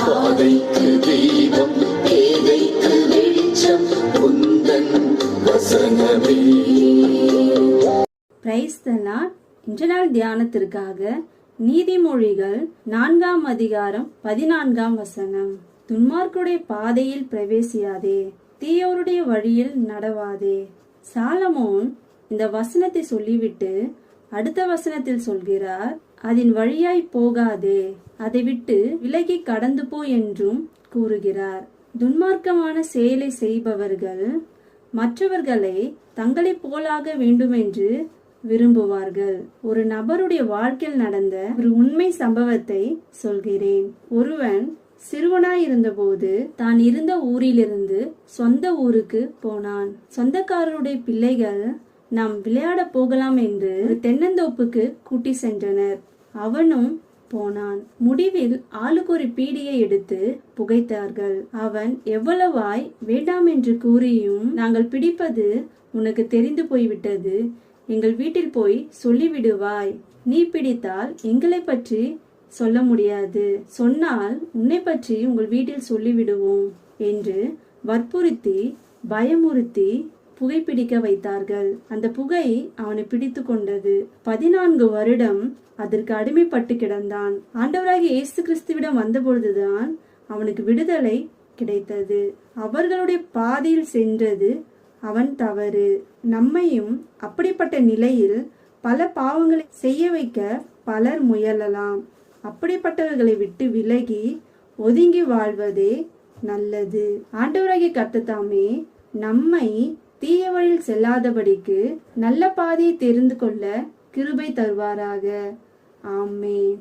பாதைக்கு தீபம், பேதைக்கு வெளிச்சம் உந்தன் வசனமே. Praise the Lord. இன்றைய நாள் தியானத்திற்காக நீதிமொழிகள் 4ஆம் அதிகாரம் 14ஆம் வசனம். துன்மார்க்குடைய பாதையில் பிரவேசியாதே, தீயோருடைய வழியில் நடவாதே. சாலமோன் இந்த வசனத்தை சொல்லிவிட்டு அடுத்த வசனத்தில் சொல்கிறார், அதன் வழியாய் போகாதே, அதை விட்டு விலகி கடந்து போ என்றும் கூறுகிறார். துன்மார்க்கமான செயலை செய்பவர்கள் மற்றவர்களை தங்களை போலாக வேண்டுமென்று விரும்புவார்கள். ஒரு நபருடைய வாழ்க்கையில் நடந்த ஒரு உண்மை சம்பவத்தை சொல்கிறேன். ஒருவன் சிறுவனாய் இருந்தபோது தான் இருந்த ஊரிலிருந்து சொந்த ஊருக்கு போனான். சொந்தக்காரருடைய பிள்ளைகள் நாம் விளையாட போகலாம் என்று ஒரு தென்னந்தோப்புக்கு கூட்டி சென்றனர். அவனும் போனான். முடிவில் ஆளுக்கு ஒரு பீடியை எடுத்து புகைத்தார்கள். அவன் எவ்வளவாய் வேண்டாம் என்று கூறியும், நாங்கள் பிடிப்பது உனக்கு தெரிந்து போய்விட்டது, எங்கள் வீட்டில் போய் சொல்லிவிடுவாய். நீ பிடித்தால் எங்களை பற்றி சொல்ல முடியாது, சொன்னால் உன்னை பற்றி உங்கள் வீட்டில் சொல்லிவிடுவோம் என்று வற்புறுத்தி பயமுறுத்தி புகைப்பிடிக்க வைத்தார்கள். அந்த புகை அவனை பிடித்து கொண்டது. 14 வருடம் அதற்கு அடிமைப்பட்டு கிடந்தான். ஆண்டவராகிய இயேசு கிறிஸ்துவிடம் வந்தபொழுதுதான் அவனுக்கு விடுதலை கிடைத்தது. அவர்களுடைய பாதையில் சென்றது அவன் தவறு. நம்மையும் அப்படிப்பட்ட நிலையில் பல பாவங்களை செய்ய வைக்க பலர் முயலலாம். அப்படிப்பட்டவர்களை விட்டு விலகி ஒதுங்கி வாழ்வதே நல்லது. ஆண்டவராகிய கர்த்தர் தாமே நம்மை தீய வழியில் செல்லாதபடிக்கு நல்ல பாதையை தெரிந்து கொள்ள கிருபை தருவாராக. ஆமென்.